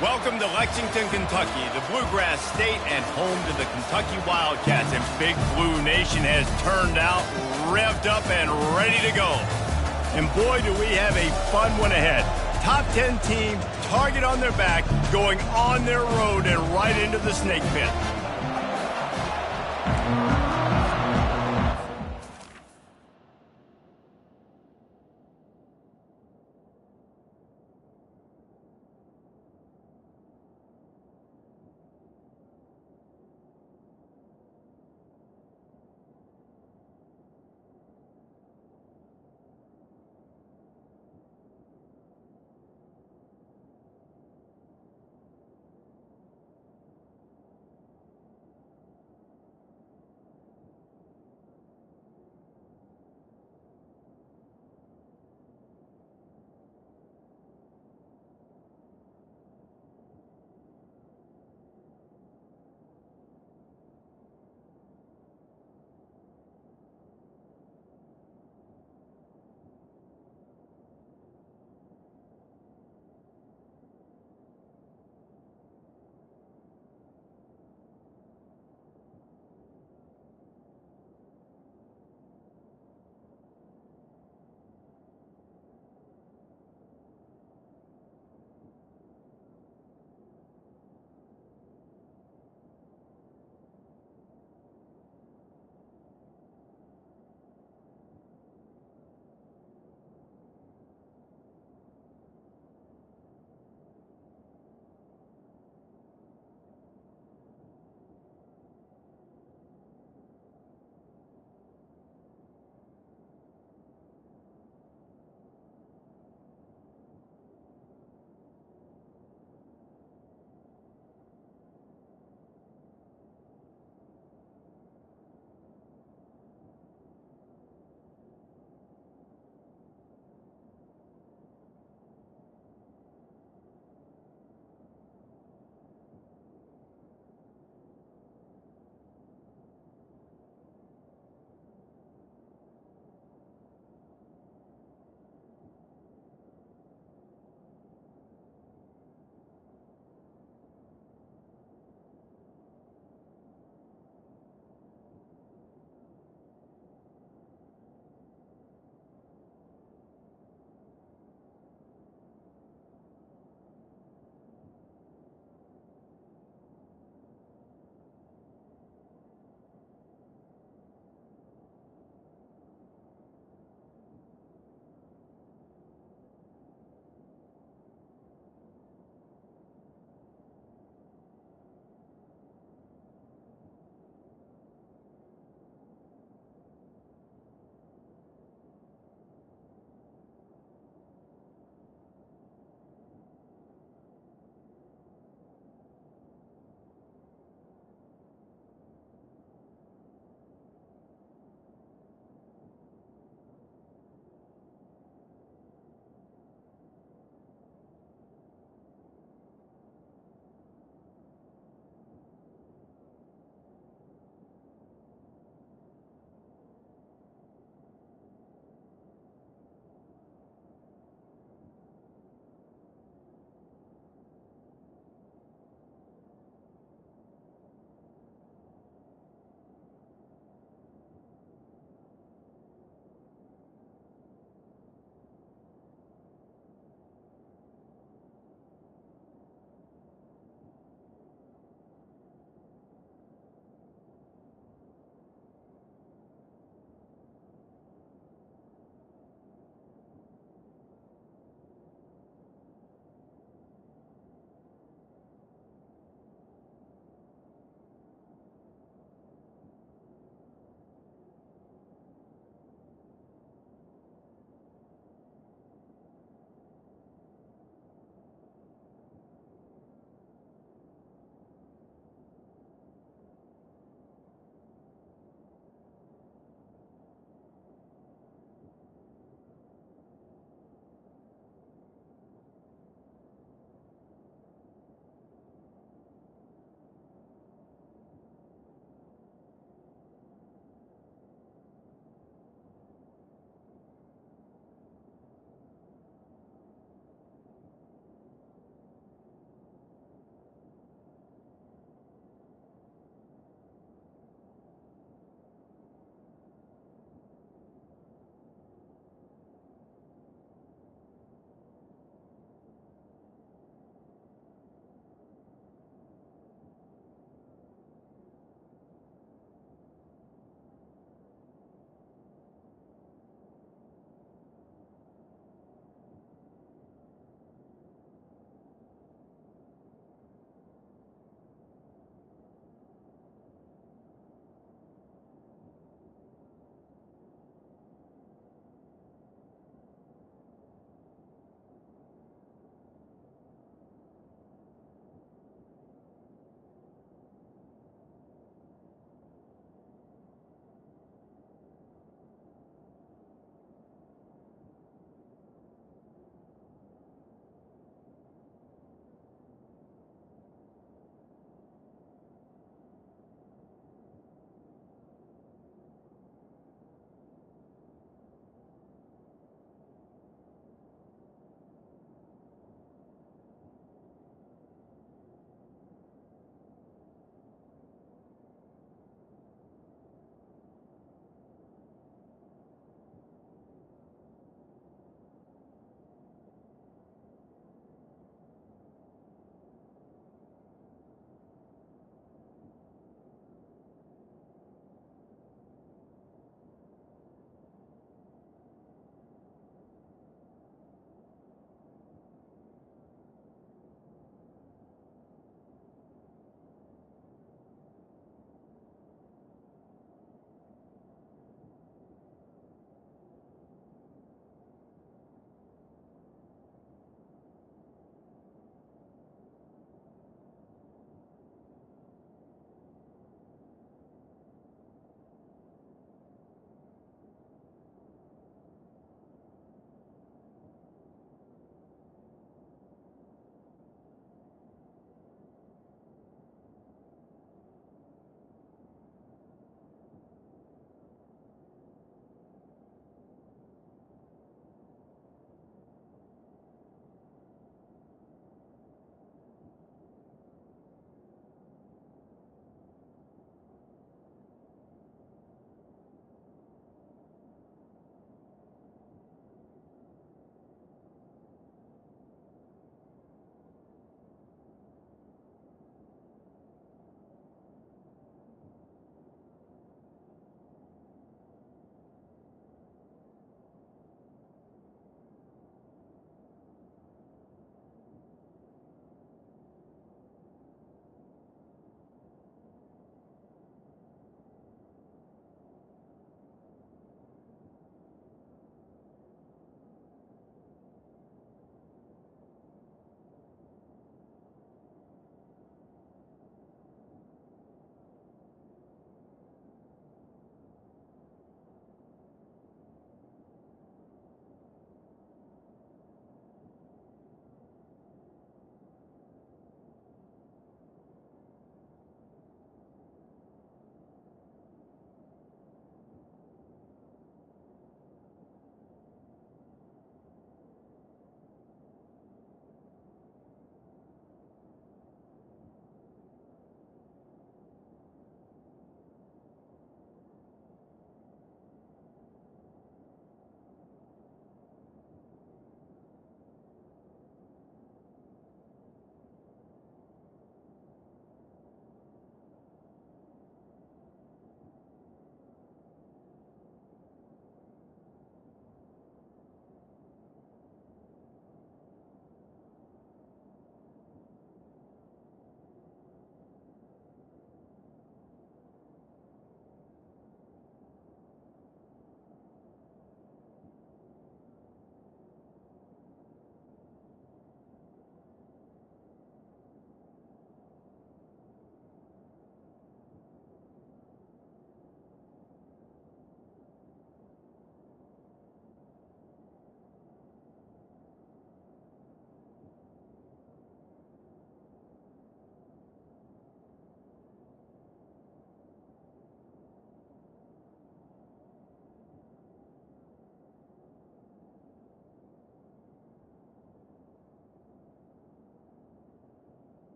Welcome to Lexington, Kentucky, the Bluegrass State and home to the Kentucky Wildcats. And Big Blue Nation has turned out, revved up, and ready to go. And boy, do we have a fun one ahead. Top 10 team, target on their back, going on their road and right into the snake pit.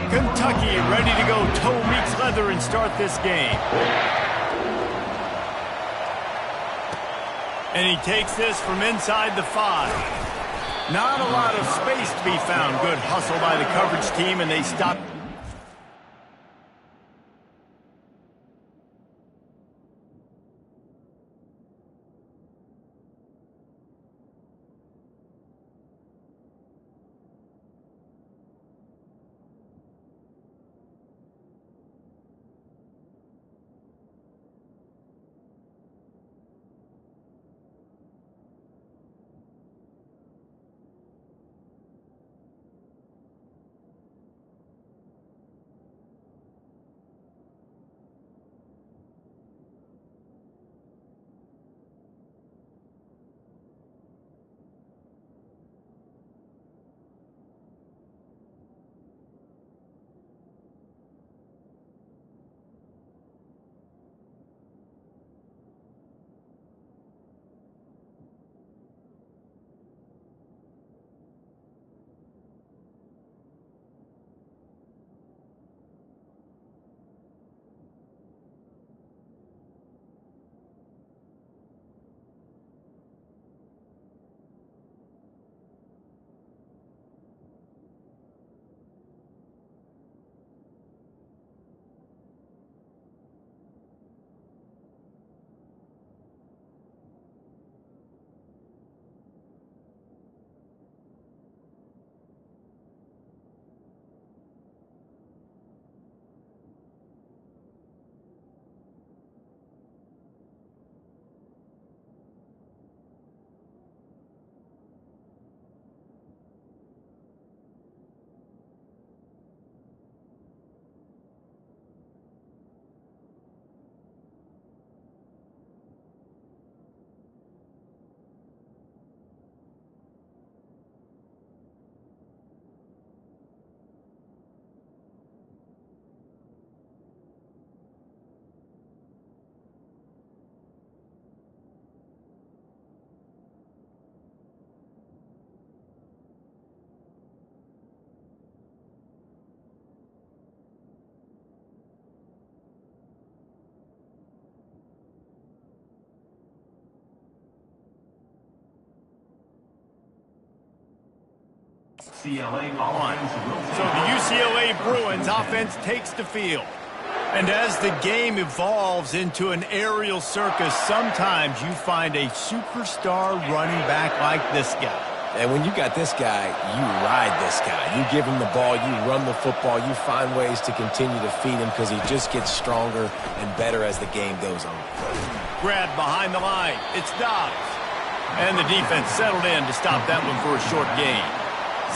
Kentucky ready to go toe meets leather and start this game. And he takes this from inside the 5. Not a lot of space to be found. Good hustle by the coverage team, and they stop. So the UCLA Bruins offense takes the field. And as the game evolves into an aerial circus, sometimes you find a superstar running back like this guy. And when you got this guy, you ride this guy. You give him the ball, you run the football, you find ways to continue to feed him because he just gets stronger and better as the game goes on. Grab behind the line. It's Dobbs. And the defense settled in to stop that one for a short gain.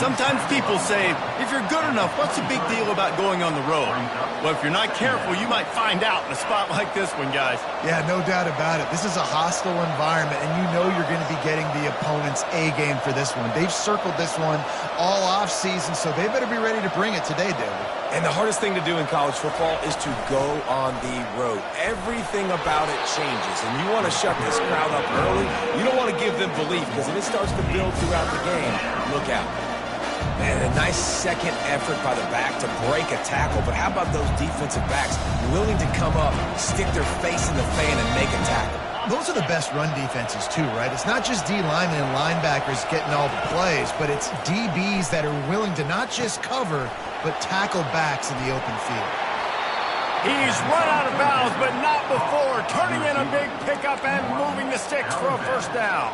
Sometimes people say, if you're good enough, what's the big deal about going on the road? Well, if you're not careful, you might find out in a spot like this one, guys. Yeah, no doubt about it. This is a hostile environment, and you know you're going to be getting the opponent's A game for this one. They've circled this one all off season, so they better be ready to bring it today, David. And the hardest thing to do in college football is to go on the road. Everything about it changes, and you want to shut this crowd up early. You don't want to give them belief, because if it starts to build throughout the game, look out. And a nice second effort by the back to break a tackle. But how about those defensive backs willing to come up, stick their face in the fan, and make a tackle? Those are the best run defenses, too, right? It's not just D linemen and linebackers getting all the plays, but it's DBs that are willing to not just cover, but tackle backs in the open field. He's run out of bounds, but not before turning in a big pickup and moving the sticks for a first down.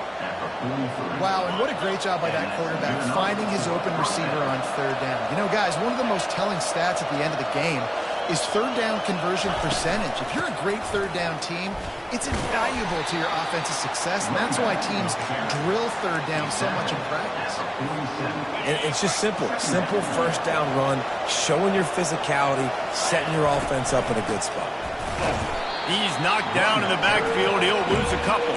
Wow, and what a great job by that quarterback finding his open receiver on third down. You know, guys, one of the most telling stats at the end of the game is third down conversion percentage. If you're a great third down team, it's invaluable to your offensive success, and that's why teams drill third down so much in practice. And it's just simple. Simple first down run, showing your physicality, setting your offense up in a good spot. He's knocked down in the backfield. He'll lose a couple.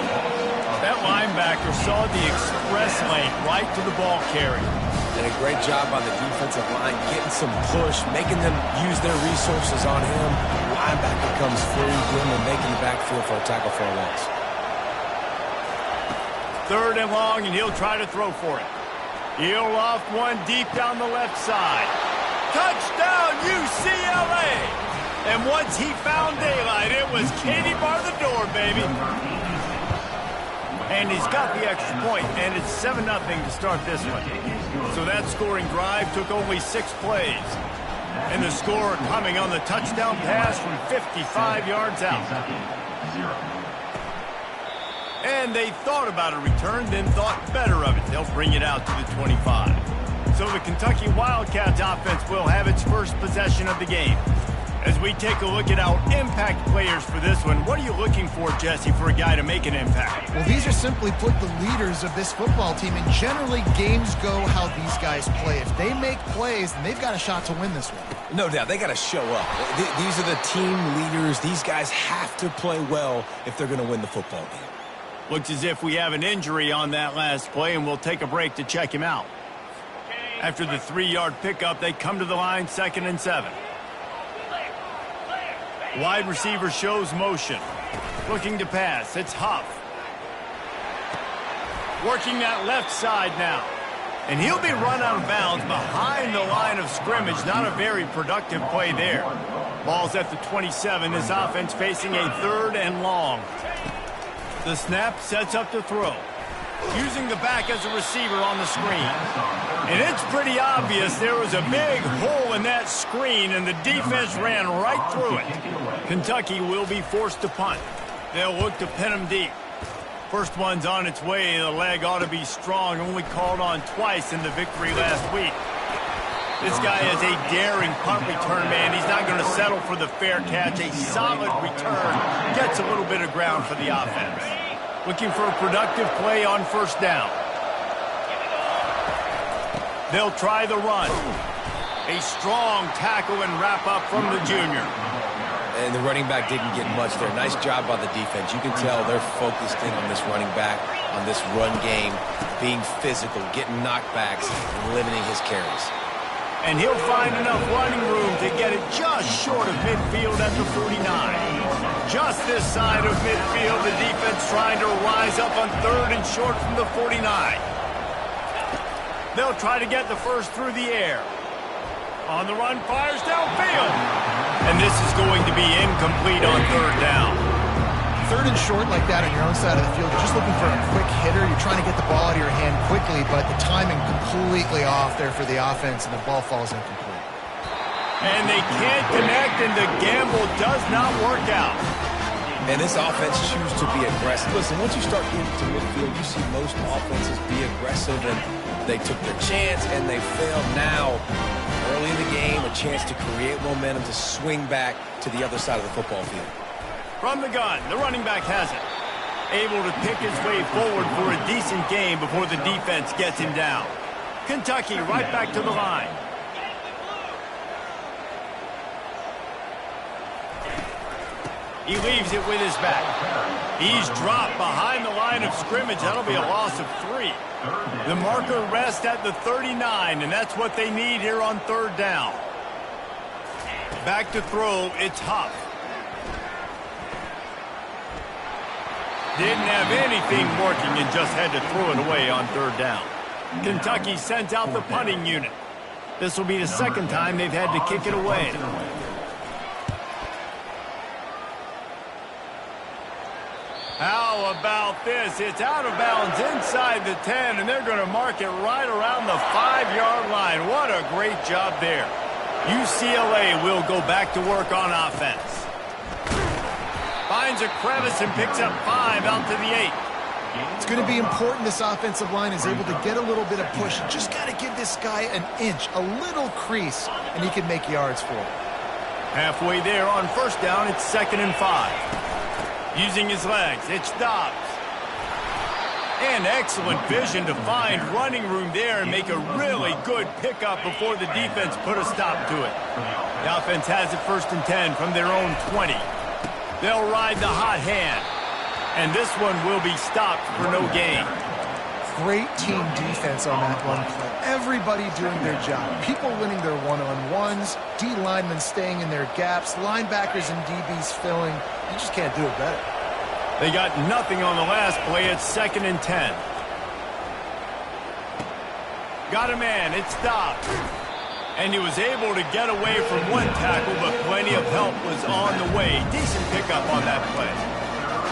That linebacker saw the express lane right to the ball carrier. And a great job on the defensive line, getting some push, making them use their resources on him. Linebacker comes free, boom, and making the backfield for a tackle for a loss. 3rd and long, and he'll try to throw for it. He'll loft one deep down the left side. Touchdown, UCLA! And once he found daylight, it was Katie bar the door, baby. And he's got the extra point, and it's 7-0 to start this one. So that scoring drive took only 6 plays. And the score coming on the touchdown pass from 55 yards out. And they thought about a return, then thought better of it. They'll bring it out to the 25. So the Kentucky Wildcats offense will have its first possession of the game. As we take a look at our impact players for this one, what are you looking for, Jesse, for a guy to make an impact? Well, these are simply put the leaders of this football team, and generally games go how these guys play. If they make plays, then they've got a shot to win this one. No doubt, they got to show up. These are the team leaders. These guys have to play well if they're going to win the football game. Looks as if we have an injury on that last play, and we'll take a break to check him out. After the 3-yard pickup, they come to the line, 2nd and 7. Wide receiver shows motion. Looking to pass. It's Huff. Working that left side now. And he'll be run out of bounds behind the line of scrimmage. Not a very productive play there. Ball's at the 27. This offense facing a 3rd and long. The snap sets up to throw. Using the back as a receiver on the screen. And it's pretty obvious there was a big hole in that screen, and the defense ran right through it. Kentucky will be forced to punt. They'll look to pin him deep. First one's on its way. The leg ought to be strong. Only called on twice in the victory last week. This guy is a daring punt return man. He's not going to settle for the fair catch. A solid return. Gets a little bit of ground for the offense. Looking for a productive play on 1st down. They'll try the run. A strong tackle and wrap up from the junior. And the running back didn't get much there. Nice job by the defense. You can tell they're focused in on this running back, on this run game, being physical, getting knockbacks, and limiting his carries. And he'll find enough running room to get it just short of midfield at the 49. Just this side of midfield, the defense trying to rise up on 3rd and short from the 49. They'll try to get the first through the air. On the run, fires downfield. And this is going to be incomplete on 3rd down. 3rd and short like that on your own side of the field, you're just looking for a quick hitter. You're trying to get the ball out of your hand quickly, but the timing completely off there for the offense, and the ball falls incomplete. And they can't connect, and the gamble does not work out. And this offense chooses to be aggressive. Listen, once you start getting to midfield, you see most offenses be aggressive, and they took their chance, and they failed. Now, early in the game, a chance to create momentum to swing back to the other side of the football field. From the gun, the running back has it. Able to pick his way forward for a decent game before the defense gets him down. Kentucky right back to the line. He leaves it with his back. He's dropped behind the line of scrimmage. That'll be a loss of 3. The marker rests at the 39, and that's what they need here on 3rd down. Back to throw, it's Huff. Didn't have anything working and just had to throw it away on 3rd down. Kentucky sent out the punting unit. This will be the 2nd time they've had to kick it away. How about this? It's out of bounds inside the 10, and they're going to mark it right around the 5-yard line. What a great job there. UCLA will go back to work on offense. Finds a crevice and picks up 5 out to the 8. It's going to be important this offensive line is able to get a little bit of push. You just got to give this guy an inch, a little crease, and he can make yards for it. Halfway there on 1st down, it's 2nd and 5. Using his legs, it's Dobbs. And excellent vision to find running room there and make a really good pickup before the defense put a stop to it. The offense has it 1st and 10 from their own 20. They'll ride the hot hand. And this one will be stopped for no gain. Great team defense on that run play. Everybody doing their job. People winning their one-on-ones, D linemen staying in their gaps, linebackers and DBs filling. You just can't do it better. They got nothing on the last play. It's 2nd and 10. Got a man. It's stopped. And he was able to get away from one tackle, but plenty of help was on the way. Decent pickup on that play.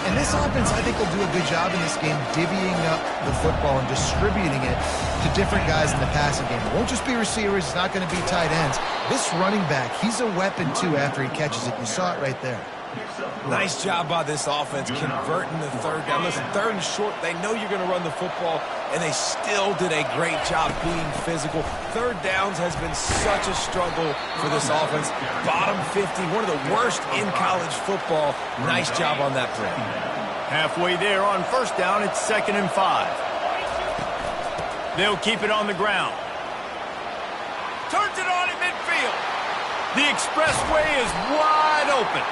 And this offense, I think, will do a good job in this game divvying up the football and distributing it to different guys in the passing game. It won't just be receivers. It's not going to be tight ends. This running back, he's a weapon, too, after he catches it. You saw it right there. Nice job by this offense converting the third down. Listen, third and short, they know you're going to run the football, and they still did a great job being physical. Third downs has been such a struggle for this offense. Bottom 50, one of the worst in college football. Nice job on that play. Halfway there on first down, it's 2nd and 5. They'll keep it on the ground. Turns it on in midfield. The expressway is wide open.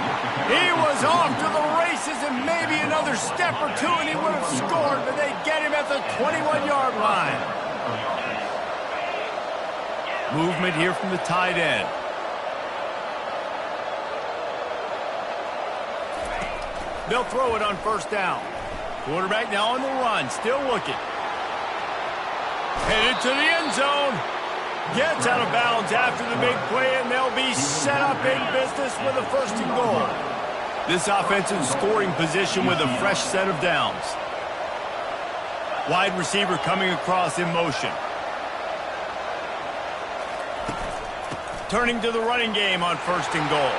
He was off to the races, and maybe another step or two and he would have scored, but they get him at the 21-yard line. Movement here from the tight end. They'll throw it on first down. Quarterback now on the run, still looking. Headed to the end zone. Gets out of bounds after the big play, and they'll be set up in business with a 1st and goal. This offensive scoring position with a fresh set of downs. Wide receiver coming across in motion. Turning to the running game on 1st and goal.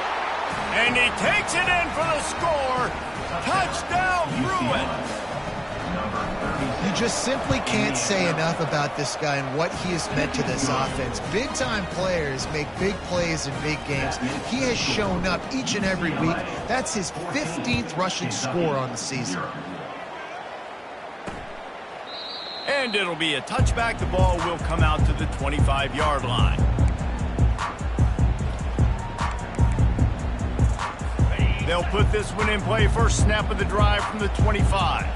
And he takes it in for the score. Touchdown, Bruin. You just simply can't say enough about this guy and what he has meant to this offense. Big-time players make big plays in big games. He has shown up each and every week. That's his 15th rushing score on the season. And it'll be a touchback. The ball will come out to the 25-yard line. They'll put this one in play. First snap of the drive from the 25.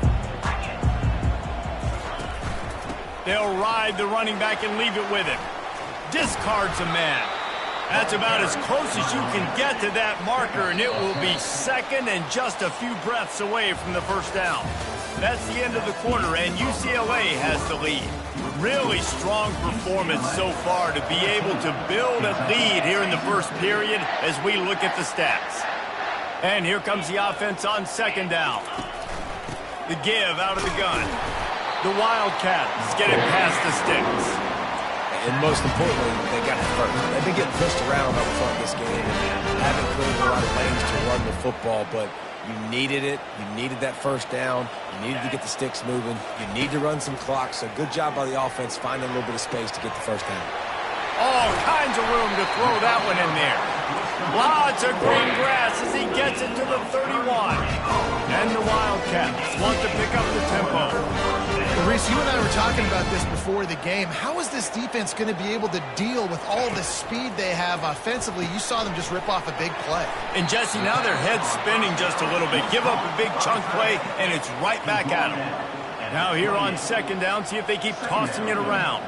They'll ride the running back and leave it with him. Discards a man. That's about as close as you can get to that marker, and it will be 2nd and just a few breaths away from the first down. That's the end of the quarter, and UCLA has the lead. Really strong performance so far to be able to build a lead here in the first period as we look at the stats. And here comes the offense on 2nd down. The give out of the gun. The Wildcats get it past the sticks. And most importantly, they got it first. They've been getting pushed around up front this game and haven't created a lot of lanes to run the football, but you needed it. You needed that first down. You needed to get the sticks moving. You need to run some clock, so good job by the offense finding a little bit of space to get the first down. All kinds of room to throw that one in there. Lots of green grass as he gets it to the 31. And the Wildcats want to pick up the tempo. Well, Reese, you and I were talking about this before the game. How is this defense going to be able to deal with all the speed they have offensively? You saw them just rip off a big play. And, Jesse, now their head's spinning just a little bit. Give up a big chunk play, and it's right back at them. Now here on 2nd down, see if they keep tossing it around.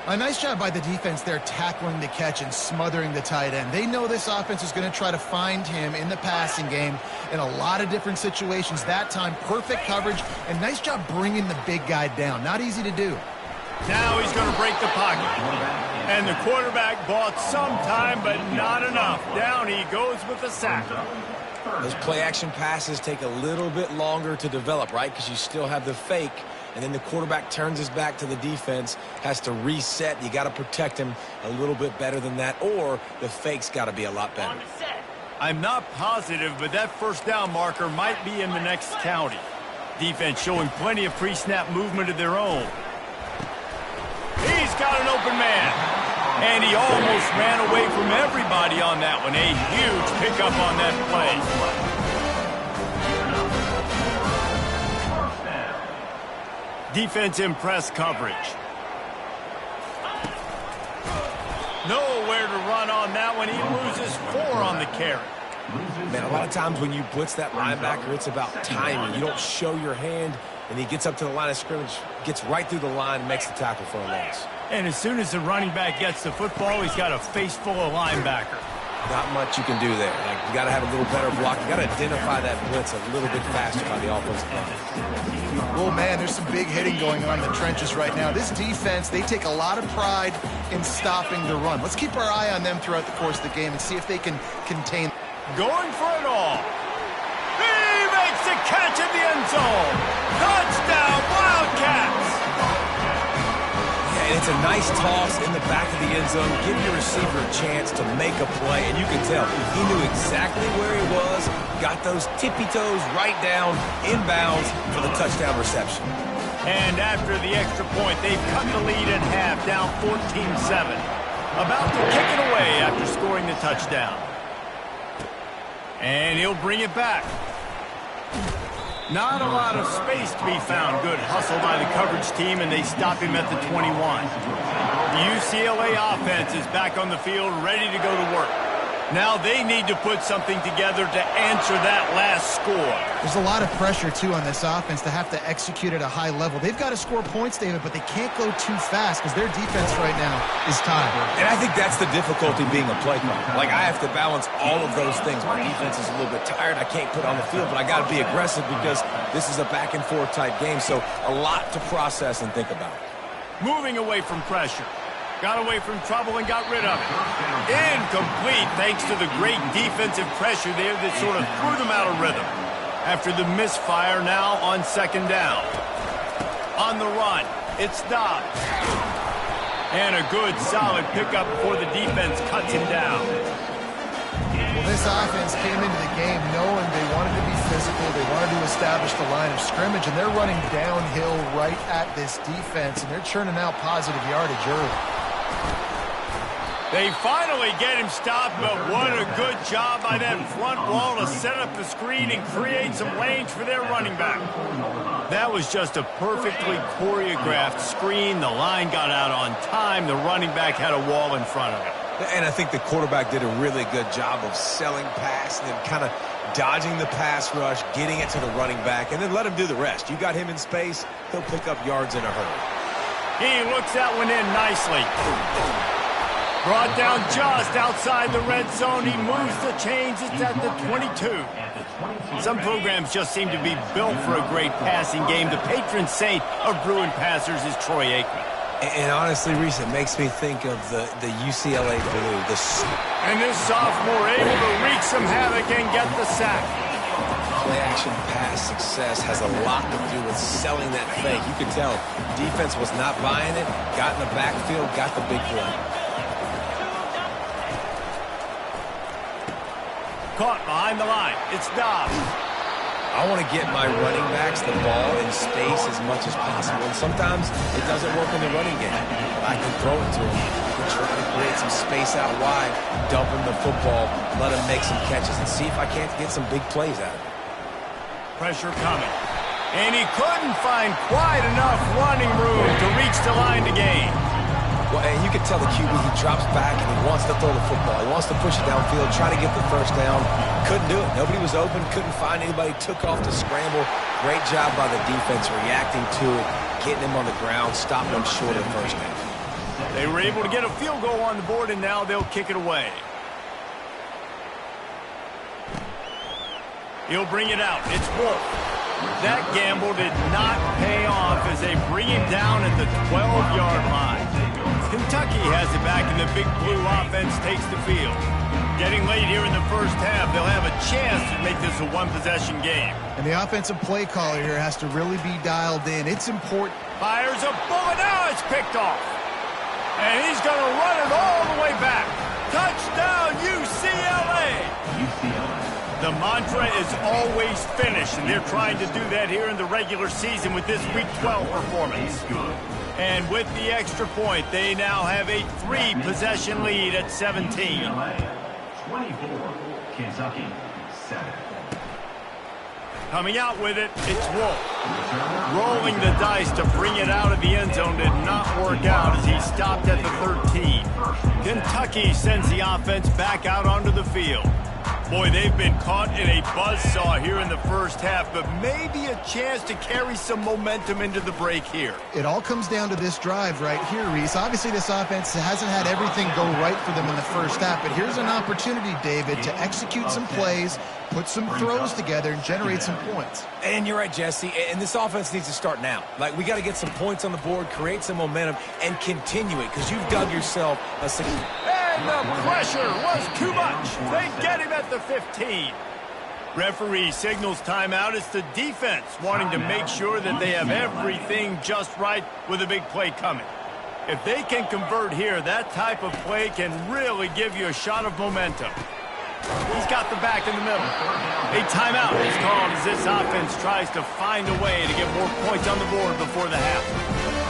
A nice job by the defense there tackling the catch and smothering the tight end. They know this offense is going to try to find him in the passing game in a lot of different situations. That time, perfect coverage, and nice job bringing the big guy down. Not easy to do. Now he's going to break the pocket. And the quarterback bought some time, but not enough. Down he goes with the sack. Those play-action passes take a little bit longer to develop, right? Because you still have the fake. And then the quarterback turns his back to the defense, has to reset. You got to protect him a little bit better than that, or the fake's got to be a lot better. I'm not positive, but that first down marker might be in the next county. Defense showing plenty of pre-snap movement of their own. He's got an open man. And he almost ran away from everybody on that one. A huge pickup on that play. Defense in press coverage. Nowhere to run on that one. He loses 4 on the carry. Man, a lot of times when you blitz that linebacker, it's about timing. You don't show your hand, and he gets up to the line of scrimmage, gets right through the line, and makes the tackle for a loss. And as soon as the running back gets the football, he's got a face full of linebacker. Not much you can do there. Like, you got to have a little better block. You got to identify that blitz a little bit faster by the offensive line. Well, man, there's some big hitting going on in the trenches right now. This defense, they take a lot of pride in stopping the run. Let's keep our eye on them throughout the course of the game and see if they can contain. Going for it all. He makes the catch in the end zone. Touchdown, Wildcats! And it's a nice toss in the back of the end zone. Give your receiver a chance to make a play, and you can tell he knew exactly where he was, got those tippy toes right down, inbounds for the touchdown reception. And after the extra point, they've cut the lead in half, down 14-7. About to kick it away after scoring the touchdown. And he'll bring it back. Not a lot of space to be found. Good hustle by the coverage team, and they stop him at the 21. The UCLA offense is back on the field, ready to go to work. Now they need to put something together to answer that last score. There's a lot of pressure, too, on this offense to have to execute at a high level. They've got to score points, David, but they can't go too fast because their defense right now is tied. And I think that's the difficulty being a play caller. Like, I have to balance all of those things. My defense is a little bit tired. I can't put on the field, but I got to be aggressive because this is a back-and-forth type game, so a lot to process and think about. Moving away from pressure. Got away from trouble and got rid of it. Incomplete thanks to the great defensive pressure there that sort of threw them out of rhythm. After the misfire, now on second down. On the run, it's stopped. And a good, solid pickup before the defense cuts him down. Well, this offense came into the game knowing they wanted to be physical. They wanted to establish the line of scrimmage, and they're running downhill right at this defense, and they're churning out positive yardage early. They finally get him stopped, but what a good job by that front wall to set up the screen and create some lanes for their running back. That was just a perfectly choreographed screen. The line got out on time. The running back had a wall in front of him. And I think the quarterback did a really good job of selling pass and then kind of dodging the pass rush, getting it to the running back, and then let him do the rest. You got him in space, he'll pick up yards in a hurry. He looks that one in nicely. Brought down just outside the red zone. He moves the chains. It's at the 22. Some programs just seem to be built for a great passing game. The patron saint of Bruin passers is Troy Aikman. And honestly, Reese, it makes me think of the UCLA Blue. And this sophomore able to wreak some havoc and get the sack. Play-action pass success has a lot to do with selling that fake. You could tell defense was not buying it, got in the backfield, got the big play. Caught behind the line. It's Dobbs. I want to get my running backs the ball in space as much as possible. And sometimes it doesn't work in the running game. But I can throw it to him. I can try to create some space out wide, dump him the football, let him make some catches, and see if I can't get some big plays out of it. Pressure coming. And he couldn't find quite enough running room to reach the line to gain. Well, and you can tell the QB, he drops back and he wants to throw the football. He wants to push it downfield, try to get the first down. Couldn't do it. Nobody was open, couldn't find anybody, took off to scramble. Great job by the defense reacting to it, getting him on the ground, stopping him short of the first down. They were able to get a field goal on the board, and now they'll kick it away. He'll bring it out. It's Wolf. That gamble did not pay off as they bring him down at the 12-yard line. Kentucky has it back, and the Big Blue offense takes the field. Getting late here in the first half, they'll have a chance to make this a one-possession game. And the offensive play caller here has to really be dialed in. It's important. Fires a bullet. Now it's picked off. And he's going to run it all the way back. Touchdown, UCLA! The mantra is always finish, and they're trying to do that here in the regular season with this Week 12 performance. And with the extra point, they now have a 3-possession lead at 17. 24, Kentucky, 7. Coming out with it, it's Wolf. Rolling the dice to bring it out of the end zone did not work out as he stopped at the 13. Kentucky sends the offense back out onto the field. Boy, they've been caught in a buzzsaw here in the first half, but maybe a chance to carry some momentum into the break here. It all comes down to this drive right here, Reese. Obviously, this offense hasn't had everything go right for them in the first half, but here's an opportunity, David, to execute some plays, put some throws together, and generate some points. And you're right, Jesse, and this offense needs to start now. Like, we got to get some points on the board, create some momentum, and continue it, because you've dug yourself a And the pressure was too much. They get him at the 15. Referee signals timeout. It's the defense wanting to make sure that they have everything just right with a big play coming. If they can convert here, that type of play can really give you a shot of momentum. He's got the back in the middle. A timeout is called as this offense tries to find a way to get more points on the board before the half.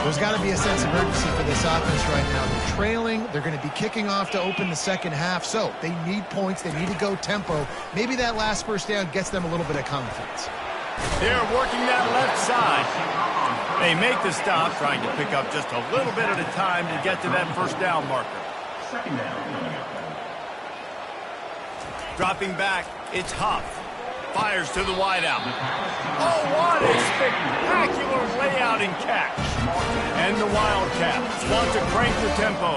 There's got to be a sense of urgency for this offense right now. They're trailing. They're going to be kicking off to open the second half, so they need points. They need to go tempo. Maybe that last first down gets them a little bit of confidence. They're working that left side. They make the stop, trying to pick up just a little bit at a time to get to that first down marker. Second down. Dropping back, it's Huff. Fires to the wideout. Oh, what a spectacular layout and catch. And the Wildcats want to crank the tempo.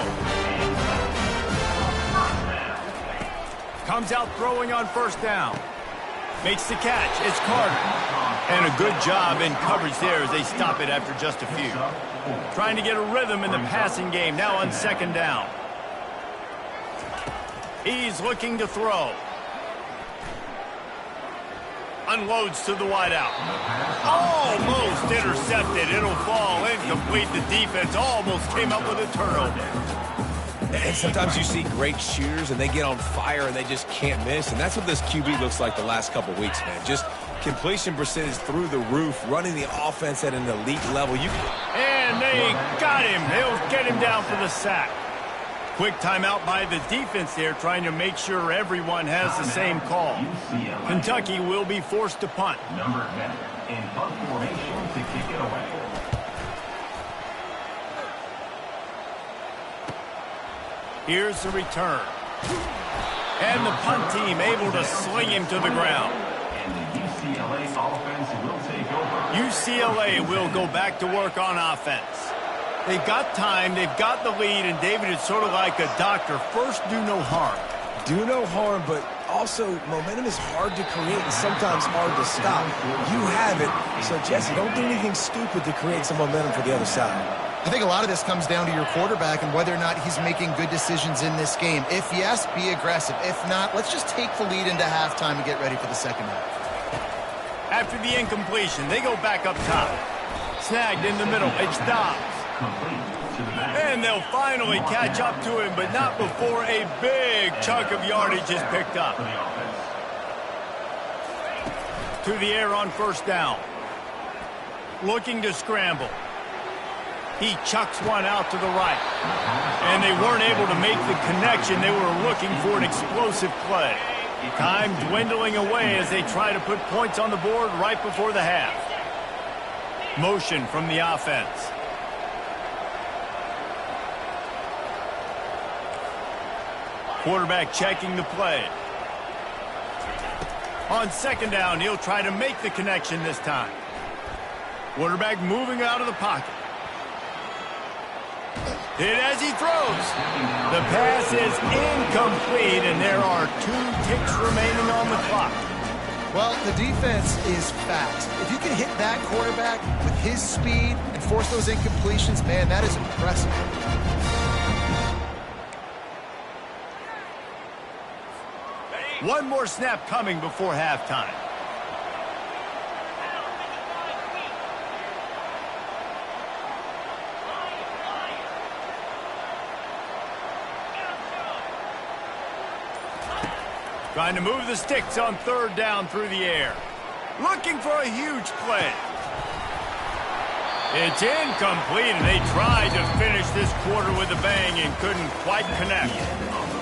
Comes out throwing on first down. Makes the catch. It's Carter. And a good job in coverage there as they stop it after just a few. Trying to get a rhythm in the passing game now on second down. He's looking to throw. Unloads to the wideout. Almost intercepted. It'll fall incomplete. The defense almost came up with a turnover. And sometimes you see great shooters, and they get on fire, and they just can't miss. And that's what this QB looks like the last couple weeks, man. Just completion percentage through the roof, running the offense at an elite level. And they got him. They'll get him down for the sack. Quick timeout by the defense there, trying to make sure everyone has the same call. Kentucky will be forced to punt. Number 10 in punt formation to kick it away. Here's the return. And the punt team able to sling him to the ground. And the UCLA offense will take over. UCLA will go back to work on offense. They've got time, they've got the lead, and David, it's sort of like a doctor. First, do no harm. Do no harm, but also momentum is hard to create and sometimes hard to stop. You have it, so Jesse, don't do anything stupid to create some momentum for the other side. I think a lot of this comes down to your quarterback and whether or not he's making good decisions in this game. If yes, be aggressive. If not, let's just take the lead into halftime and get ready for the second half. After the incompletion, they go back up top. Snagged in the middle. It's Dobbs. And they'll finally catch up to him, but not before a big chunk of yardage is picked up. To the air on first down. Looking to scramble. He chucks one out to the right. And they weren't able to make the connection. They were looking for an explosive play. Time dwindling away as they try to put points on the board right before the half. Motion from the offense. Quarterback checking the play. On second down, he'll try to make the connection this time. Quarterback moving out of the pocket. Hit as he throws. The pass is incomplete, and there are 2 ticks remaining on the clock. Well, the defense is fast. If you can hit that quarterback with his speed and force those incompletions, man, that is impressive. One more snap coming before halftime. Trying to move the sticks on third down through the air. Looking for a huge play. It's incomplete, and they tried to finish this quarter with a bang and couldn't quite connect.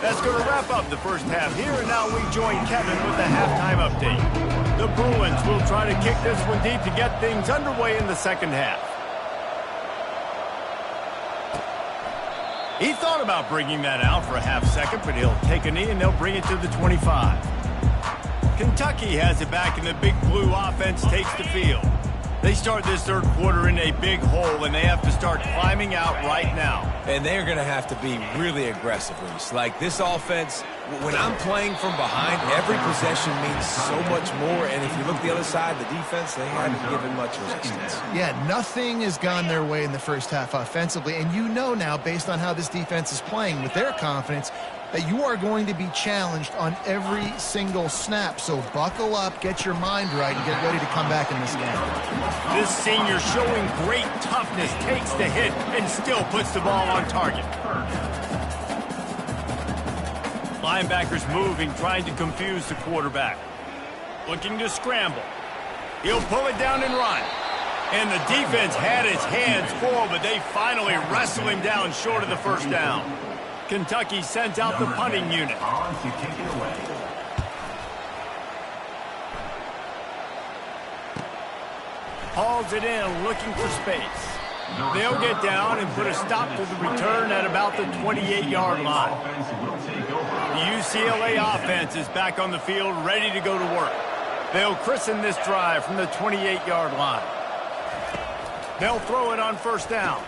That's going to wrap up the first half here, and now we join Kevin with the halftime update. The Bruins will try to kick this one deep to get things underway in the second half. He thought about bringing that out for a half second, but he'll take a knee and they'll bring it to the 25. Kentucky has it back, and the Big Blue offense takes the field. They start this third quarter in a big hole, and they have to start climbing out right now. And they're going to have to be really aggressive, Reese. Like, this offense, when I'm playing from behind, every possession means so much more. And if you look the other side, the defense, they haven't given much resistance. Yeah, nothing has gone their way in the first half offensively. And you know now, based on how this defense is playing with their confidence, that you are going to be challenged on every single snap. So buckle up, get your mind right, and get ready to come back in this game. This senior showing great toughness, takes the hit, and still puts the ball on target. Linebackers moving, trying to confuse the quarterback. Looking to scramble. He'll pull it down and run. And the defense had its hands full, but they finally wrestle him down short of the first down. Kentucky sends out the punting unit. On to kick it away. Hauls it in, looking for space. They'll get down and put a stop to the return at about the 28-yard line. The UCLA offense is back on the field, ready to go to work. They'll christen this drive from the 28-yard line. They'll throw it on first down.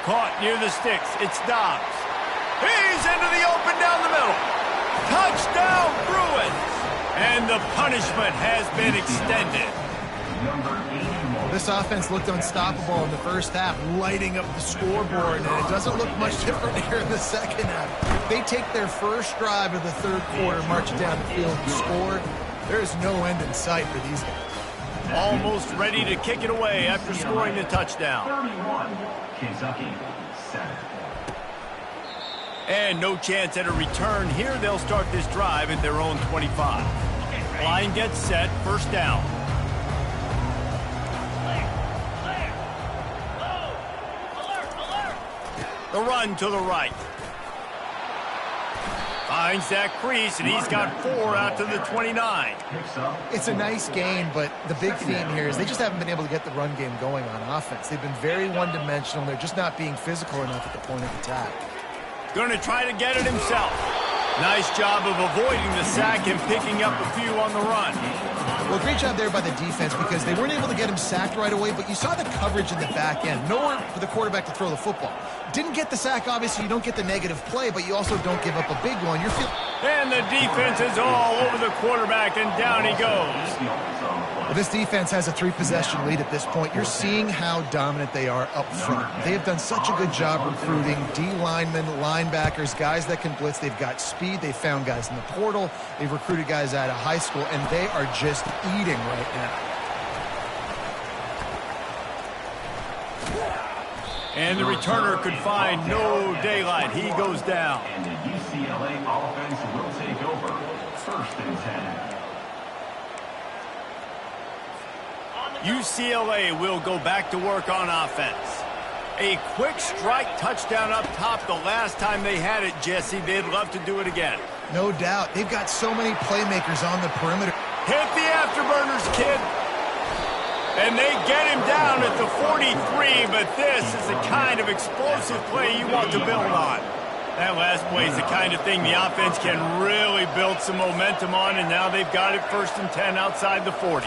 Caught near the sticks. It's Dobbs. He's into the open down the middle. Touchdown, Bruins! And the punishment has been extended. This offense looked unstoppable in the first half, lighting up the scoreboard, and it doesn't look much different here in the second half. They take their first drive of the third quarter, march down the field and score. There's no end in sight for these guys. Almost ready to kick it away after scoring the touchdown. 31, Kentucky, 7. And no chance at a return here. They'll start this drive at their own 25. Line gets set, first down. The run to the right. Finds that crease, and he's got 4 out to the 29. It's a nice game, but the big theme here is they just haven't been able to get the run game going on offense. They've been very one-dimensional. They're just not being physical enough at the point of attack. Going to try to get it himself. Nice job of avoiding the sack and picking up a few on the run. Well, great job there by the defense because they weren't able to get him sacked right away, but you saw the coverage in the back end. Nowhere for the quarterback to throw the football. Didn't get the sack, obviously. You don't get the negative play, but you also don't give up a big one. And the defense is all over the quarterback, and down he goes. Well, this defense has a 3-possession lead at this point. You're seeing how dominant they are up front. They have done such a good job recruiting D-linemen, linebackers, guys that can blitz. They've got speed. They've found guys in the portal. They've recruited guys out of high school, and they are just eating right now. And the returner could find no daylight. He goes down. And the UCLA offense will take over. 1st and 10. UCLA will go back to work on offense. A quick strike touchdown up top the last time they had it, Jesse. They'd love to do it again. No doubt. They've got so many playmakers on the perimeter. Hit the afterburners, kid. And they get him down at the 43, but this is the kind of explosive play you want to build on. That last play is the kind of thing the offense can really build some momentum on, and now they've got it 1st and 10 outside the 40.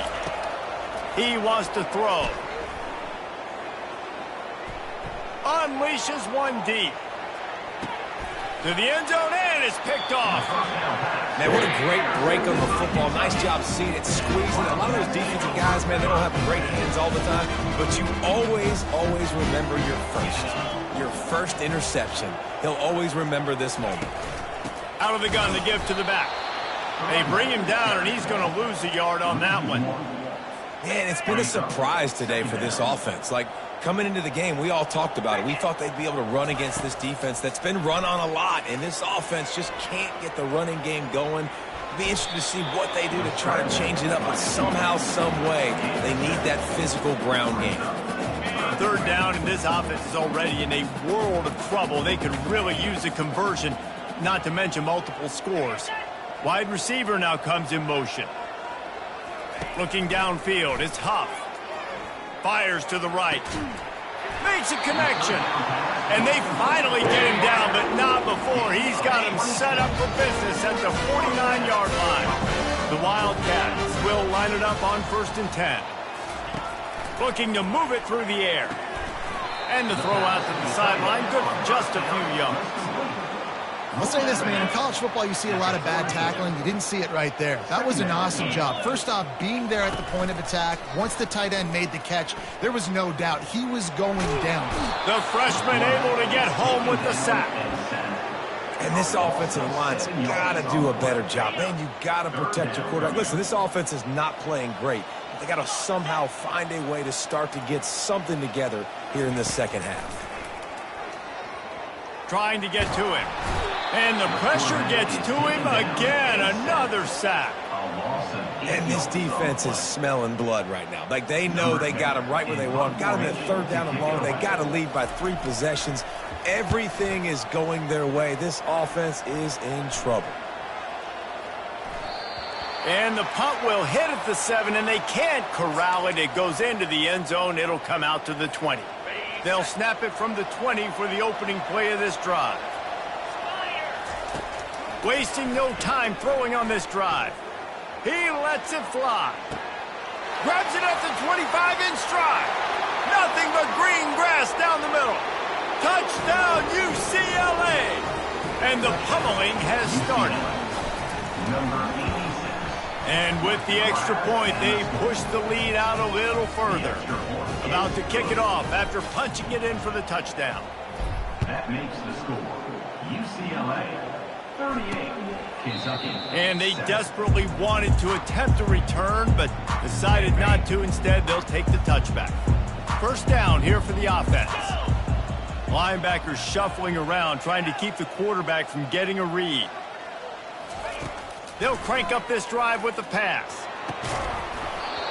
He wants to throw. Unleashes one deep. To the end zone, and it's picked off. Man, what a great break on the football. Nice job seeing it, squeezing it. A lot of those defensive guys, man, they don't have great hands all the time, but you always remember your first interception. He'll always remember this moment. Out of the gun, the give to the back. They bring him down, and he's going to lose a yard on that one. Man, it's been a surprise today for this offense. Like, coming into the game, we all talked about it. We thought they'd be able to run against this defense that's been run on a lot, and this offense just can't get the running game going. It'll be interesting to see what they do to try to change it up, but somehow, some way, they need that physical ground game. 3rd down, and this offense is already in a world of trouble. They could really use a conversion, not to mention multiple scores. Wide receiver now comes in motion. Looking downfield, it's Huff. Fires to the right. Makes a connection. And they finally get him down, but not before. He's got him set up for business at the 49-yard line. The Wildcats will line it up on 1st and 10. Looking to move it through the air. And the throw out to the sideline, good for just a few yards. I'll say this, man. In college football, you see a lot of bad tackling. You didn't see it right there. That was an awesome job. First off, being there at the point of attack. Once the tight end made the catch, there was no doubt he was going down. The freshman able to get home with the sack. And this offensive line's got to do a better job. Man, you got to protect your quarterback. Listen, this offense is not playing great. They got to somehow find a way to start to get something together here in the second half. Trying to get to him. And the pressure gets to him again. Another sack. And this defense is smelling blood right now. Like, they know they got him right where they want. Got him at 3rd down and long. They got to lead by 3 possessions. Everything is going their way. This offense is in trouble. And the punt will hit at the 7, and they can't corral it. It goes into the end zone. It'll come out to the 20. They'll snap it from the 20 for the opening play of this drive. Wasting no time throwing on this drive. He lets it fly. Grabs it at the 25 in stride. Nothing but green grass down the middle. Touchdown, UCLA! And the pummeling has started. And with the extra point, they push the lead out a little further. About to kick it off after punching it in for the touchdown. That makes the score. UCLA 38, Kentucky. And they desperately wanted to attempt a return, but decided not to. Instead, they'll take the touchback. 1st down here for the offense. Linebackers shuffling around, trying to keep the quarterback from getting a read. They'll crank up this drive with the pass.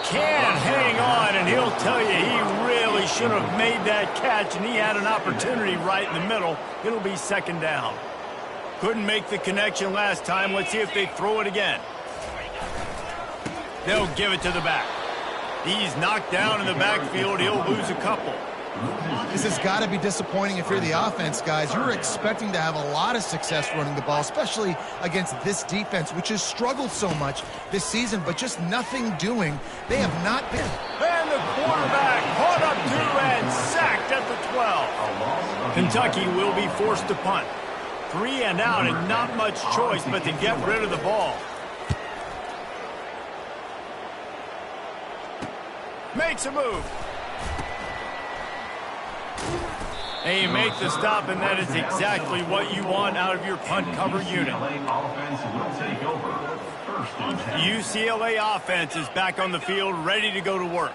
Can't hang on, and he'll tell you he really should have made that catch, and he had an opportunity right in the middle. It'll be 2nd down. Couldn't make the connection last time. Let's see if they throw it again. They'll give it to the back. He's knocked down in the backfield. He'll lose a couple. This has got to be disappointing if you're the offense, guys. You're expecting to have a lot of success running the ball, especially against this defense, which has struggled so much this season, but just nothing doing. They have not been. And the quarterback caught up to and sacked at the 12. Kentucky will be forced to punt. 3 and out, and not much choice but to get rid of the ball. Makes a move. And you make the stop, and that is exactly what you want out of your punt cover unit. UCLA offense is back on the field, ready to go to work.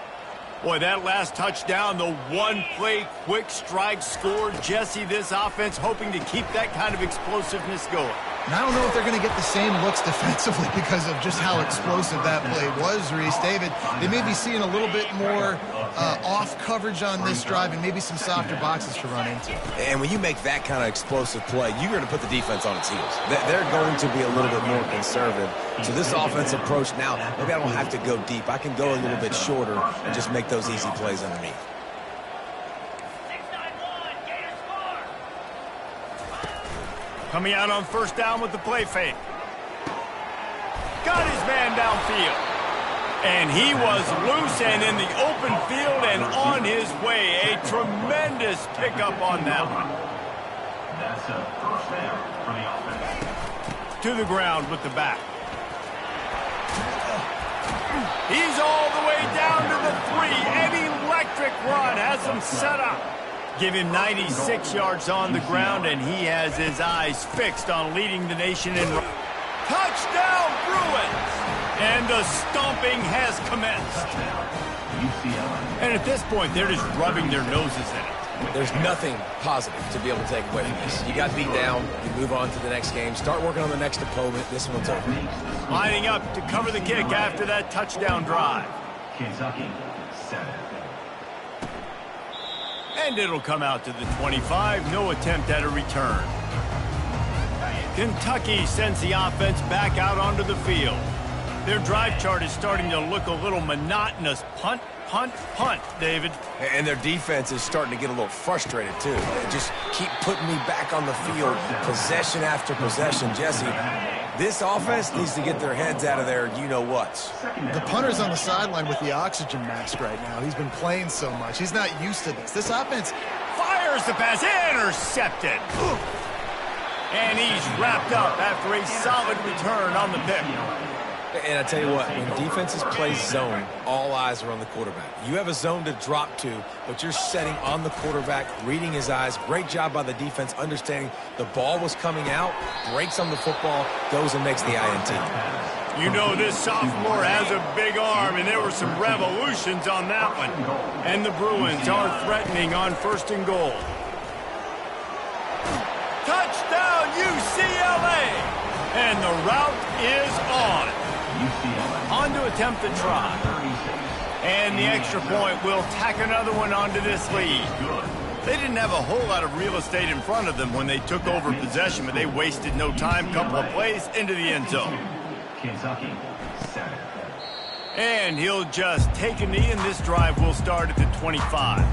Boy, that last touchdown, the one-play quick strike score. Jesse, this offense hoping to keep that kind of explosiveness going. And I don't know if they're going to get the same looks defensively because of just how explosive that play was, Reese. David, they may be seeing a little bit more off coverage on this drive and maybe some softer boxes to run into. And when you make that kind of explosive play, you're going to put the defense on its heels. They're going to be a little bit more conservative. So this offensive approach now, maybe I don't have to go deep. I can go a little bit shorter and just make those easy plays underneath. Coming out on 1st down with the play fake. Got his man downfield. And he was loose and in the open field and on his way. A tremendous pickup on that one. That's a 1st down for the offense. To the ground with the back. He's all the way down to the 3. An electric run has him set up. Give him 96 yards on the ground, and he has his eyes fixed on leading the nation in touchdown Bruins. And the stomping has commenced. And at this point, they're just rubbing their noses in it. There's nothing positive to be able to take away from this. You got beat down, you move on to the next game, start working on the next opponent. This one's over. Lining up to cover the kick after that touchdown drive. Kentucky 7. And it'll come out to the 25. No attempt at a return. Kentucky sends the offense back out onto the field. Their drive chart is starting to look a little monotonous. Punt, punt, punt, David. And their defense is starting to get a little frustrated, too. They just keep putting me back on the field, possession after possession. Jesse, this offense needs to get their heads out of their you-know-whats. The punter's on the sideline with the oxygen mask right now. He's been playing so much. He's not used to this. This offense fires the pass, intercepted. And he's wrapped up after a solid return on the pick. And I tell you what, when defenses play zone, all eyes are on the quarterback. You have a zone to drop to, but you're setting on the quarterback, reading his eyes. Great job by the defense, understanding the ball was coming out, breaks on the football, goes and makes the INT. You know this sophomore has a big arm, and there were some revolutions on that one. And the Bruins are threatening on 1st and goal. Touchdown, UCLA! And the route is on. On to attempt the try. And the extra point will tack another one onto this lead. They didn't have a whole lot of real estate in front of them when they took over possession, but they wasted no time. Couple of plays into the end zone. Kentucky, 7. And he'll just take a knee, and this drive will start at the 25.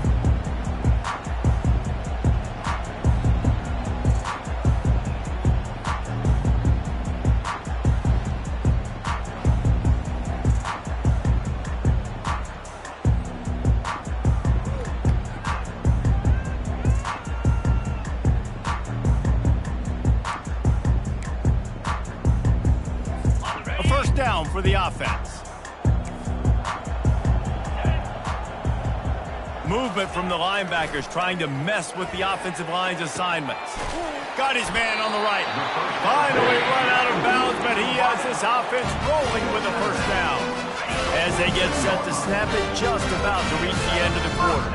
Down for the offense. Movement from the linebackers trying to mess with the offensive line's assignments. Got his man on the right. Finally run out of bounds, but he has this offense rolling with a first down. As they get set to snap it, just about to reach the end of the quarter.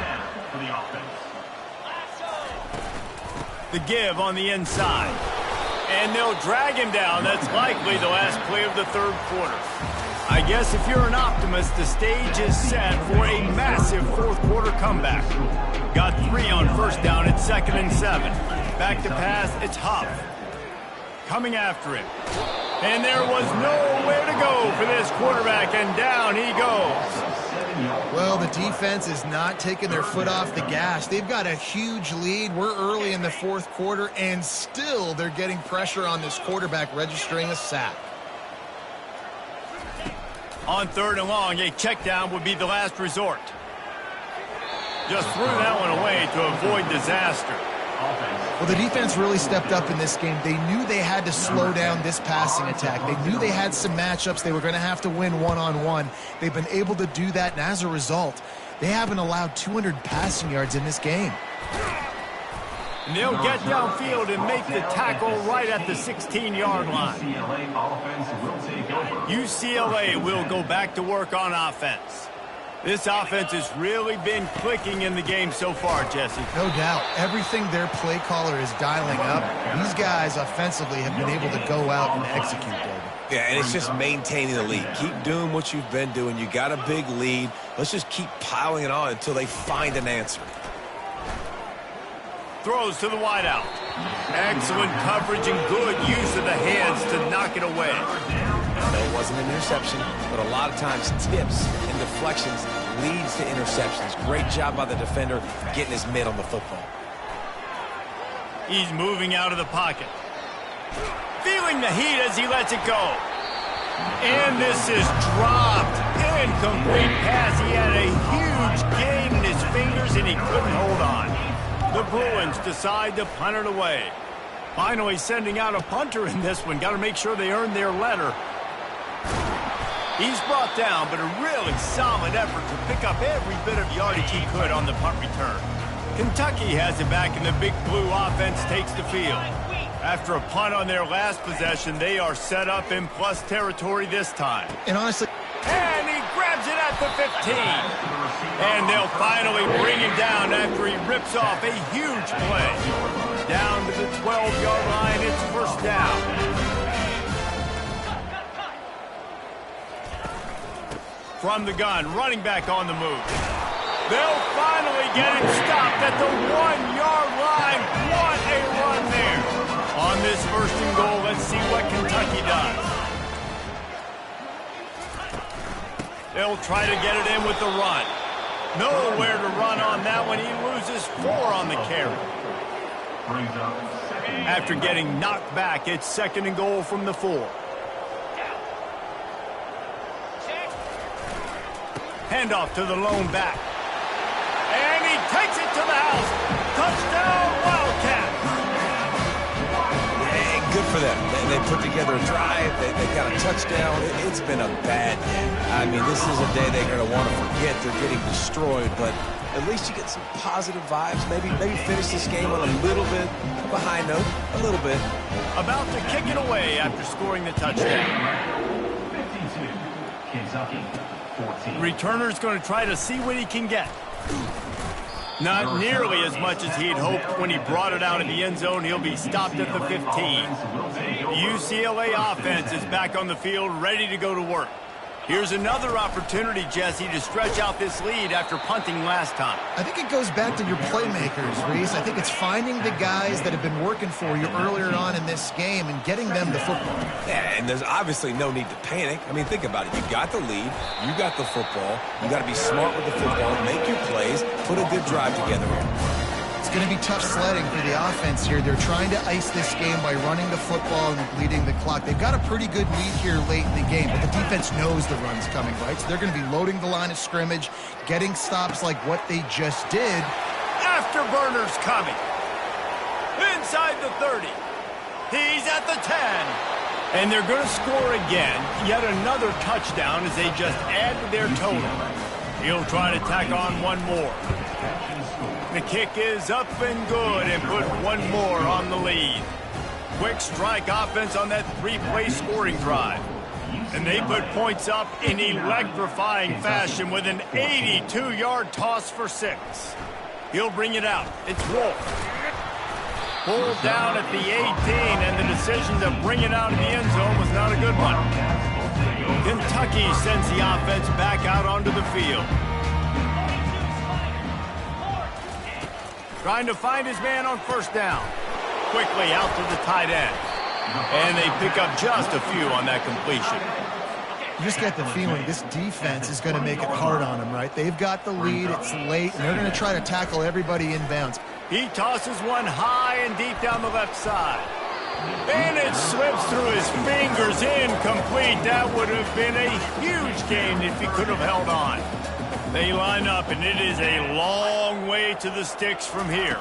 The give on the inside. And they'll drag him down. That's likely the last play of the 3rd quarter. I guess if you're an optimist, the stage is set for a massive 4th quarter comeback. Got 3 on 1st down at 2nd and 7. Back to pass, it's Huff. Coming after him. And there was nowhere to go for this quarterback, and down he goes. Well, the defense is not taking their foot off the gas. They've got a huge lead. We're early in the 4th quarter, and still they're getting pressure on this quarterback, registering a sack. On 3rd and long, a check down would be the last resort. Just threw that one away to avoid disaster. Well, the defense really stepped up in this game. They knew they had to slow down this passing attack. They knew they had some matchups they were going to have to win one-on-one. They've been able to do that, and as a result, they haven't allowed 200 passing yards in this game. And they'll get downfield and make the tackle right at the 16-yard line. UCLA will go back to work on offense. This offense has really been clicking in the game so far, Jesse. No doubt. Everything their play caller is dialing up, these guys offensively have been able to go out and execute, David. Yeah, and it's just maintaining the lead. Keep doing what you've been doing. You got a big lead. Let's just keep piling it on until they find an answer. Throws to the wideout. Excellent coverage and good use of the hands to knock it away. That wasn't an interception, but a lot of times tips and deflections leads to interceptions. Great job by the defender getting his mitt on the football. He's moving out of the pocket. Feeling the heat as he lets it go. And this is dropped. Incomplete pass. He had a huge gain in his fingers and he couldn't hold on. The Bruins decide to punt it away. Finally sending out a punter in this one. Got to make sure they earn their letter. He's brought down, but a really solid effort to pick up every bit of yardage he could on the punt return. Kentucky has it back, and the Big Blue offense takes the field. After a punt on their last possession, they are set up in plus territory this time. And honestly... And he grabs it at the 15. And they'll finally bring him down after he rips off a huge play. Down to the 12-yard line, it's 1st down. From the gun, running back on the move. They'll finally get him stopped at the 1-yard line. What a run there. On this 1st and goal, let's see what Kentucky does. They'll try to get it in with the run. Nowhere to run on that one. He loses 4 on the carry. After getting knocked back, it's 2nd and goal from the 4. Handoff to the lone back. And he takes it to the house. Touchdown, Wildcats. Hey, good for them. They put together a drive. They got a touchdown. It's been a bad day. I mean, this is a day they're going to want to forget. They're getting destroyed, but at least you get some positive vibes. Maybe finish this game on a little bit of a high note. A little bit. About to kick it away after scoring the touchdown. 52, Kentucky. 14. Returner's going to try to see what he can get. Not nearly as much as he'd hoped when he brought it out in the end zone. He'll be stopped at the 15. The UCLA offense is back on the field, ready to go to work. Here's another opportunity, Jesse, to stretch out this lead after punting last time. I think it goes back to your playmakers, Reese. I think it's finding the guys that have been working for you earlier on in this game and getting them the football. Yeah, and there's obviously no need to panic. I mean, think about it. You got the lead. You got the football. You got to be smart with the football. Make your plays. Put a good drive together here. It's going to be tough sledding for the offense here. They're trying to ice this game by running the football and bleeding the clock. They've got a pretty good lead here late in the game, but the defense knows the run's coming, right? So they're going to be loading the line of scrimmage, getting stops like what they just did. Afterburner's coming. Inside the 30. He's at the 10. And they're going to score again. Yet another touchdown as they just add to their total. He'll try to tack on one more. The kick is up and good and put one more on the lead. Quick strike offense on that 3-play scoring drive. And they put points up in electrifying fashion with an 82-yard toss for 6. He'll bring it out. It's Wolf. Pulled down at the 18, and the decision to bring it out in the end zone was not a good one. Kentucky sends the offense back out onto the field. Trying to find his man on 1st down. Quickly out to the tight end. And they pick up just a few on that completion. You just get the feeling this defense is going to make it hard on them, right? They've got the lead, it's late, and they're going to try to tackle everybody inbounds. He tosses one high and deep down the left side. And it slips through his fingers, incomplete. That would have been a huge gain if he could have held on. They line up, and it is a long way to the sticks from here.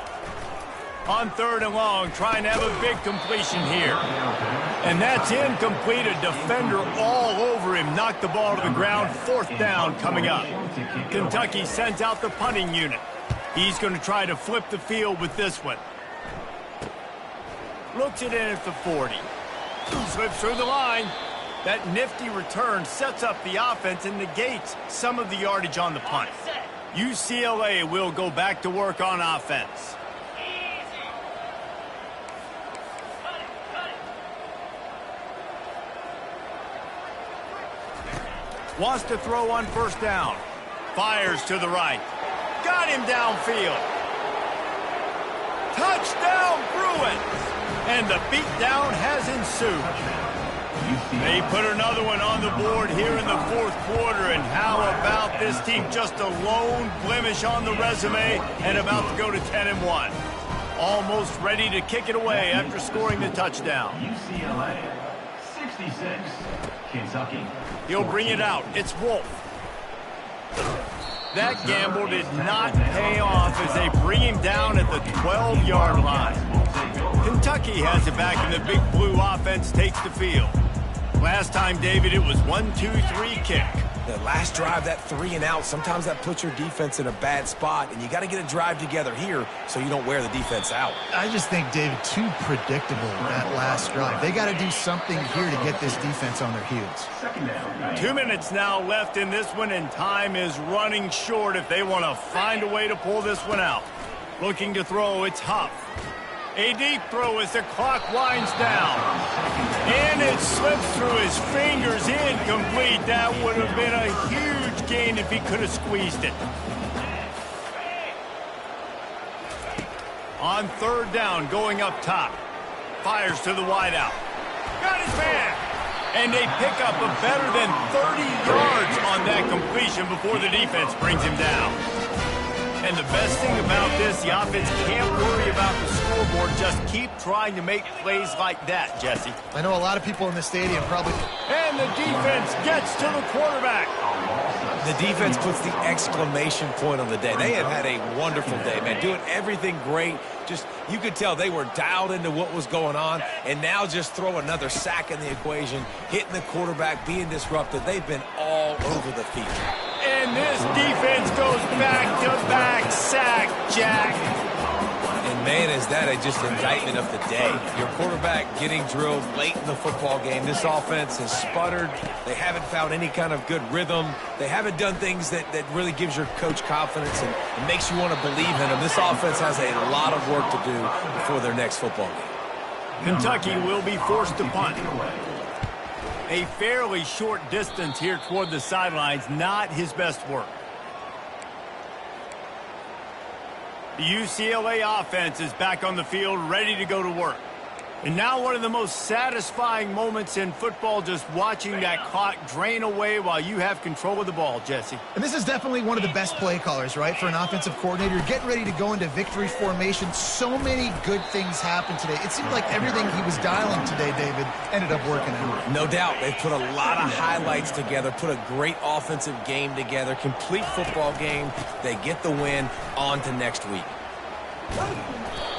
On 3rd and long, trying to have a big completion here. And that's incomplete. A defender all over him. Knocked the ball to the ground. 4th down coming up. Kentucky sends out the punting unit. He's going to try to flip the field with this one. Looks it in at the 40. Slips through the line. That nifty return sets up the offense and negates some of the yardage on the punt. UCLA will go back to work on offense. Wants to throw on 1st down. Fires to the right. Got him downfield. Touchdown, Bruins! And the beatdown has ensued. They put another one on the board here in the 4th quarter, and how about this team? Just a lone blemish on the resume and about to go to 10-1. Almost ready to kick it away after scoring the touchdown. UCLA 66, Kentucky. He'll bring it out. It's Wolf. That gamble did not pay off as they bring him down at the 12-yard line. Kentucky has it back, and the big blue offense takes the field. Last time, David, it was 1-2-3 kick. The last drive, that 3 and out, sometimes that puts your defense in a bad spot, and you got to get a drive together here so you don't wear the defense out. I just think, David, too predictable that last drive. They got to do something here to get this defense on their heels. 2 minutes now left in this one, and time is running short if they want to find a way to pull this one out. Looking to throw, it's Huff. A deep throw as the clock winds down. And it slips through his fingers, incomplete. That would have been a huge gain if he could have squeezed it. On 3rd down, going up top. Fires to the wideout. Got his man. And they pick up a better than 30 yards on that completion before the defense brings him down. And the best thing about this, the offense can't worry about the scoreboard. Just keep trying to make plays like that, Jesse. I know a lot of people in the stadium probably... And the defense gets to the quarterback. The defense puts the exclamation point on the day. They have had a wonderful day, man. Doing everything great. Just, you could tell they were dialed into what was going on. And now just throw another sack in the equation, hitting the quarterback, being disrupted. They've been all over the field. And this defense goes back-to-back sack, Jack. And, man, is that just an indictment of the day. Your quarterback getting drilled late in the football game. This offense has sputtered. They haven't found any kind of good rhythm. They haven't done things that really gives your coach confidence and makes you want to believe in them. This offense has a lot of work to do before their next football game. Kentucky will be forced to punt. A fairly short distance here toward the sidelines, not his best work. The UCLA offense is back on the field, ready to go to work. And now one of the most satisfying moments in football, just watching that clock drain away while you have control of the ball, Jesse. And this is definitely one of the best play callers, right, for an offensive coordinator. Getting ready to go into victory formation. So many good things happened today. It seemed like everything he was dialing today, David, ended up working out. No doubt. They've put a lot of highlights together, put a great offensive game together, complete football game. They get the win. On to next week.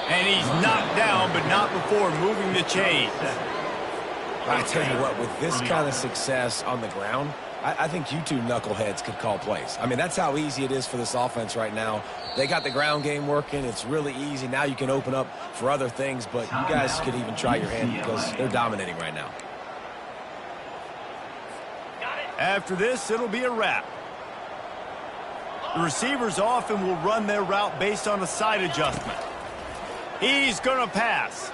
And he's knocked down, but not before moving the chains. I tell you what, with this kind of success on the ground, I think you two knuckleheads could call plays. I mean, that's how easy it is for this offense right now. They got the ground game working. It's really easy. Now you can open up for other things, but you guys could even try your hand because they're dominating right now. After this, it'll be a wrap. The receivers often will run their route based on a side adjustment. He's going to pass.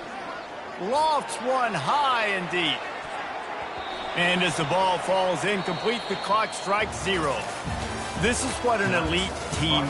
Lofts one high and deep. And as the ball falls incomplete, the clock strikes 0. This is what an elite team